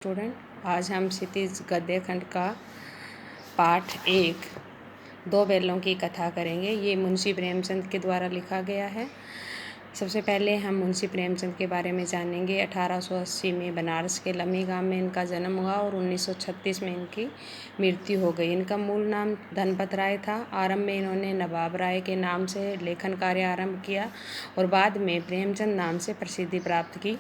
Student, आज हम क्षितिज गद्य खंड का पाठ 1 दो बैलों की कथा करेंगे। ये मुंशी प्रेमचंद के द्वारा लिखा गया है। सबसे पहले हम मुंशी प्रेमचंद के बारे में जानेंगे। 1880 में बनारस के लम्ही गांव में इनका जन्म हुआ और 1936 में इनकी मृत्यु हो गई। इनका मूल नाम धनपत राय था। आरंभ में इन्होंने नवाब राय के नाम से लेखन कार्य आरंभ किया और बाद में प्रेमचंद नाम से प्रसिद्धि प्राप्त की।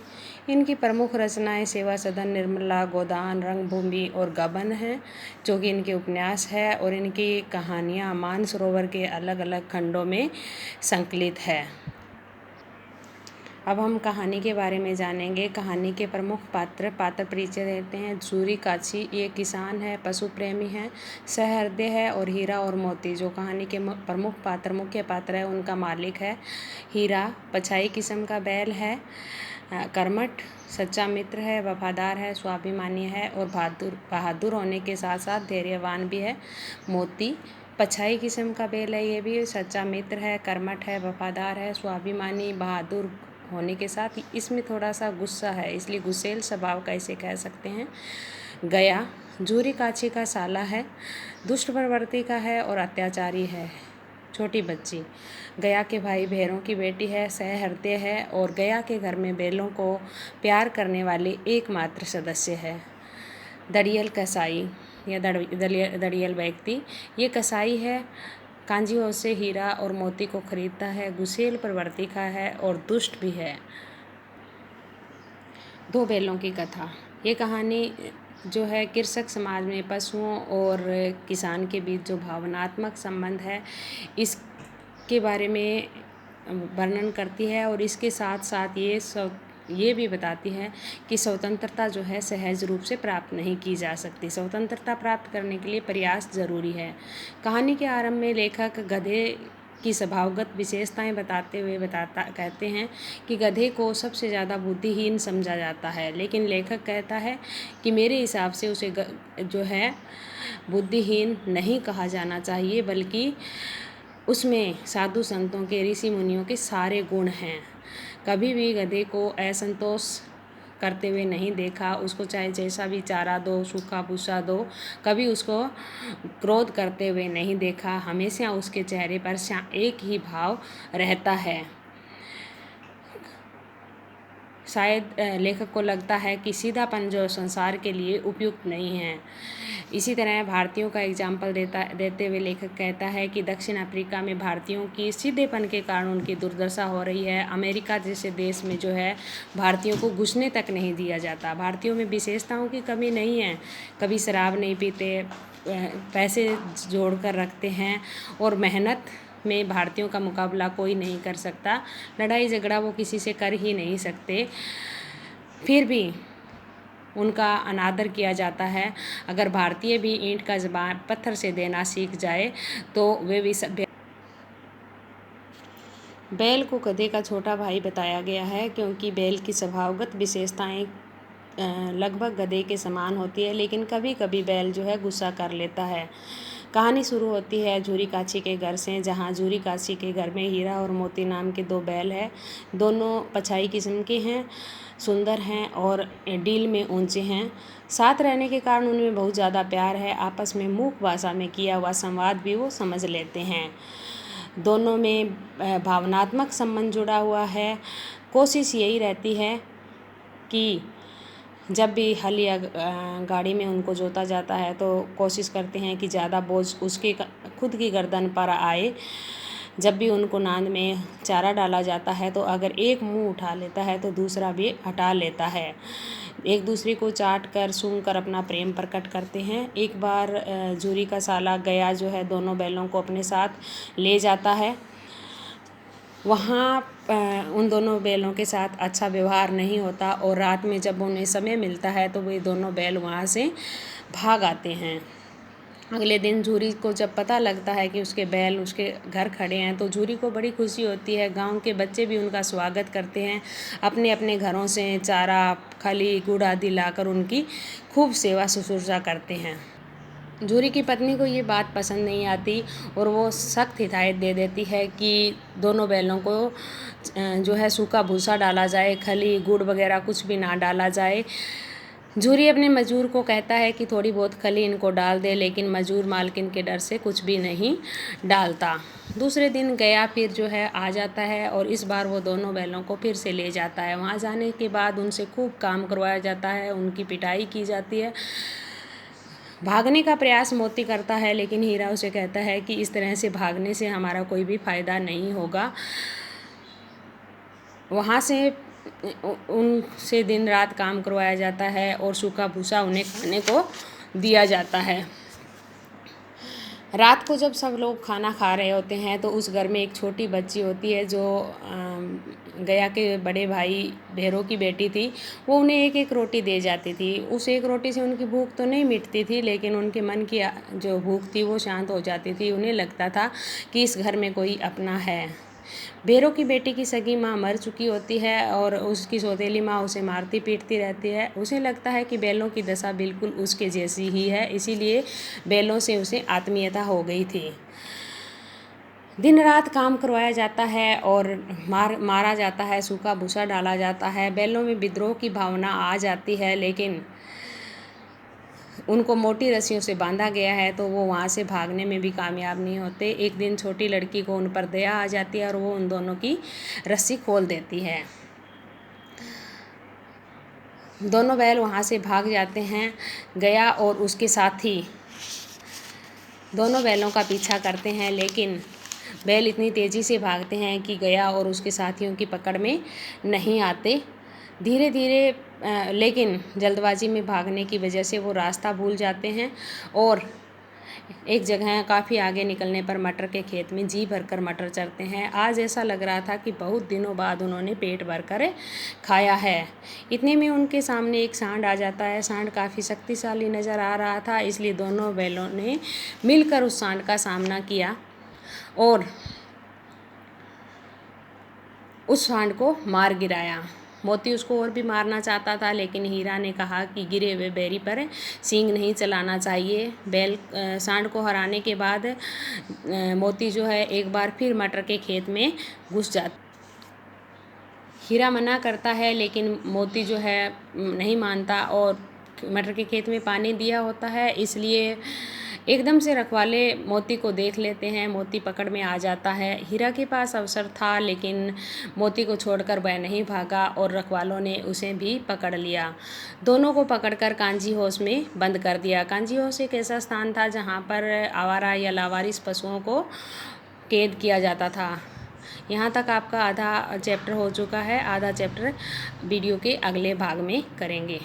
इनकी प्रमुख रचनाएं सेवा सदन, निर्मला, गोदान, रंगभूमि और गबन हैं, जो कि इनके उपन्यास है। और इनकी कहानियां मानसरोवर के अलग अलग खंडों में संकलित है। अब हम कहानी के बारे में जानेंगे। कहानी के प्रमुख पात्र परिचय देते हैं। झूरी काछी ये किसान है, पशु प्रेमी है, सहृदय है और हीरा और मोती जो कहानी के मुख्य पात्र है उनका मालिक है। हीरा पछाई किस्म का बैल है, कर्मठ, सच्चा मित्र है, वफादार है, स्वाभिमानी है और बहादुर होने के साथ साथ धैर्यवान भी है। मोती पछाई किस्म का बैल है, ये भी सच्चा मित्र है, कर्मठ है, वफादार है, स्वाभिमानी, बहादुर होने के साथ इसमें थोड़ा सा गुस्सा है, इसलिए गुस्सेल स्वभाव का इसे कह सकते हैं। गया झूरी काछी का साला है, दुष्ट प्रवृत्ति का है और अत्याचारी है। छोटी बच्ची गया के भाई भैरों की बेटी है, सहृदय है और गया के घर में बैलों को प्यार करने वाली एकमात्र सदस्य है। दड़ियल कसाई या दड़ियल व्यक्ति ये कसाई है, कांजीओं से हीरा और मोती को खरीदता है, गुस्सेल प्रवृत्ति का है और दुष्ट भी है। दो बैलों की कथा। ये कहानी जो है कृषक समाज में पशुओं और किसान के बीच जो भावनात्मक संबंध है इसके बारे में वर्णन करती है और इसके साथ साथ ये भी बताती है कि स्वतंत्रता जो है सहज रूप से प्राप्त नहीं की जा सकती। स्वतंत्रता प्राप्त करने के लिए प्रयास जरूरी है। कहानी के आरंभ में लेखक गधे की स्वभावगत विशेषताएं बताते हुए कहते हैं कि गधे को सबसे ज़्यादा बुद्धिहीन समझा जाता है, लेकिन लेखक कहता है कि मेरे हिसाब से उसे जो है बुद्धिहीन नहीं कहा जाना चाहिए, बल्कि उसमें साधु संतों के, ऋषि मुनियों के सारे गुण हैं। कभी भी गधे को असंतोष करते हुए नहीं देखा, उसको चाहे जैसा भी चारा दो, सूखा भूसा दो, कभी उसको क्रोध करते हुए नहीं देखा। हमेशा उसके चेहरे पर एक ही भाव रहता है। शायद लेखक को लगता है कि सीधापन जो संसार के लिए उपयुक्त नहीं है। इसी तरह भारतीयों का एग्जाम्पल देते हुए लेखक कहता है कि दक्षिण अफ्रीका में भारतीयों की सीधेपन के कारण उनकी दुर्दशा हो रही है। अमेरिका जैसे देश में जो है भारतीयों को घुसने तक नहीं दिया जाता। भारतीयों में विशेषताओं की कमी नहीं है, कभी शराब नहीं पीते, पैसे जोड़ कर रखते हैं और मेहनत में भारतीयों का मुकाबला कोई नहीं कर सकता। लड़ाई झगड़ा वो किसी से कर ही नहीं सकते, फिर भी उनका अनादर किया जाता है। अगर भारतीय भी ईंट का जवाब पत्थर से देना सीख जाए तो वे भी सभ्य। बैल को गधे का छोटा भाई बताया गया है क्योंकि बैल की स्वभावगत विशेषताएं लगभग गधे के समान होती है, लेकिन कभी कभी बैल जो है गुस्सा कर लेता है। कहानी शुरू होती है झूरी काछी के घर से, जहाँ झूरी काछी के घर में हीरा और मोती नाम के दो बैल हैं। दोनों पछाई किस्म के हैं, सुंदर हैं और डील में ऊंचे हैं। साथ रहने के कारण उनमें बहुत ज़्यादा प्यार है। आपस में मूक भाषा में किया हुआ संवाद भी वो समझ लेते हैं। दोनों में भावनात्मक संबंध जुड़ा हुआ है। कोशिश यही रहती है कि जब भी हल या गाड़ी में उनको जोता जाता है तो कोशिश करते हैं कि ज़्यादा बोझ उसके खुद की गर्दन पर आए। जब भी उनको नांद में चारा डाला जाता है तो अगर एक मुंह उठा लेता है तो दूसरा भी हटा लेता है। एक दूसरे को चाट कर सूंघ कर अपना प्रेम प्रकट करते हैं। एक बार झूरी का साला गया जो है दोनों बैलों को अपने साथ ले जाता है। वहाँ उन दोनों बैलों के साथ अच्छा व्यवहार नहीं होता और रात में जब उन्हें समय मिलता है तो वे दोनों बैल वहाँ से भाग आते हैं। अगले दिन झूरी को जब पता लगता है कि उसके बैल उसके घर खड़े हैं तो झूरी को बड़ी खुशी होती है। गांव के बच्चे भी उनका स्वागत करते हैं, अपने अपने घरों से चारा, खली, गुड़ आदि लाकर उनकी खूब सेवा शुश्रूषा करते हैं। झूरी की पत्नी को ये बात पसंद नहीं आती और वो सख्त हिदायत दे देती है कि दोनों बैलों को जो है सूखा भूसा डाला जाए, खली, गुड़ वगैरह कुछ भी ना डाला जाए। झूरी अपने मजदूर को कहता है कि थोड़ी बहुत खली इनको डाल दे, लेकिन मजदूर मालकिन के डर से कुछ भी नहीं डालता। दूसरे दिन गया फिर जो है आ जाता है और इस बार वो दोनों बैलों को फिर से ले जाता है। वहाँ जाने के बाद उनसे खूब काम करवाया जाता है, उनकी पिटाई की जाती है। भागने का प्रयास मोती करता है, लेकिन हीरा उसे कहता है कि इस तरह से भागने से हमारा कोई भी फ़ायदा नहीं होगा। वहाँ से उनसे दिन रात काम करवाया जाता है और सूखा भूसा उन्हें खाने को दिया जाता है। रात को जब सब लोग खाना खा रहे होते हैं तो उस घर में एक छोटी बच्ची होती है जो गया के बड़े भाई भैरों की बेटी थी। वो उन्हें एक एक रोटी दे जाती थी। उस एक रोटी से उनकी भूख तो नहीं मिटती थी, लेकिन उनके मन की जो भूख थी वो शांत हो जाती थी। उन्हें लगता था कि इस घर में कोई अपना है। भैरों की बेटी की सगी माँ मर चुकी होती है और उसकी सौतेली माँ उसे मारती पीटती रहती है। उसे लगता है कि बैलों की दशा बिल्कुल उसके जैसी ही है, इसीलिए बैलों से उसे आत्मीयता हो गई थी। दिन रात काम करवाया जाता है और मारा जाता है, सूखा भूसा डाला जाता है। बैलों में विद्रोह की भावना आ जाती है, लेकिन उनको मोटी रस्सियों से बांधा गया है तो वो वहाँ से भागने में भी कामयाब नहीं होते। एक दिन छोटी लड़की को उन पर दया आ जाती है और वो उन दोनों की रस्सी खोल देती है। दोनों बैल वहाँ से भाग जाते हैं। गया और उसके साथी दोनों बैलों का पीछा करते हैं, लेकिन बैल इतनी तेज़ी से भागते हैं कि गया और उसके साथियों की पकड़ में नहीं आते। धीरे धीरे लेकिन जल्दबाजी में भागने की वजह से वो रास्ता भूल जाते हैं और एक जगह काफ़ी आगे निकलने पर मटर के खेत में जी भरकर मटर चरते हैं। आज ऐसा लग रहा था कि बहुत दिनों बाद उन्होंने पेट भरकर खाया है। इतने में उनके सामने एक सांड आ जाता है। सांड काफ़ी शक्तिशाली नज़र आ रहा था, इसलिए दोनों बैलों ने मिलकर उस सांड का सामना किया और उस सांड को मार गिराया। मोती उसको और भी मारना चाहता था, लेकिन हीरा ने कहा कि गिरे हुए बैरी पर सींग नहीं चलाना चाहिए। सांड को हराने के बाद मोती जो है एक बार फिर मटर के खेत में घुस जाता। हीरा मना करता है, लेकिन मोती जो है नहीं मानता और मटर के खेत में पानी दिया होता है, इसलिए एकदम से रखवाले मोती को देख लेते हैं। मोती पकड़ में आ जाता है। हीरा के पास अवसर था, लेकिन मोती को छोड़कर वह नहीं भागा और रखवालों ने उसे भी पकड़ लिया। दोनों को पकड़कर कांजी हाउस में बंद कर दिया। कांजी हाउस एक ऐसा स्थान था जहाँ पर आवारा या लावारिस पशुओं को कैद किया जाता था। यहाँ तक आपका आधा चैप्टर हो चुका है। आधा चैप्टर वीडियो के अगले भाग में करेंगे।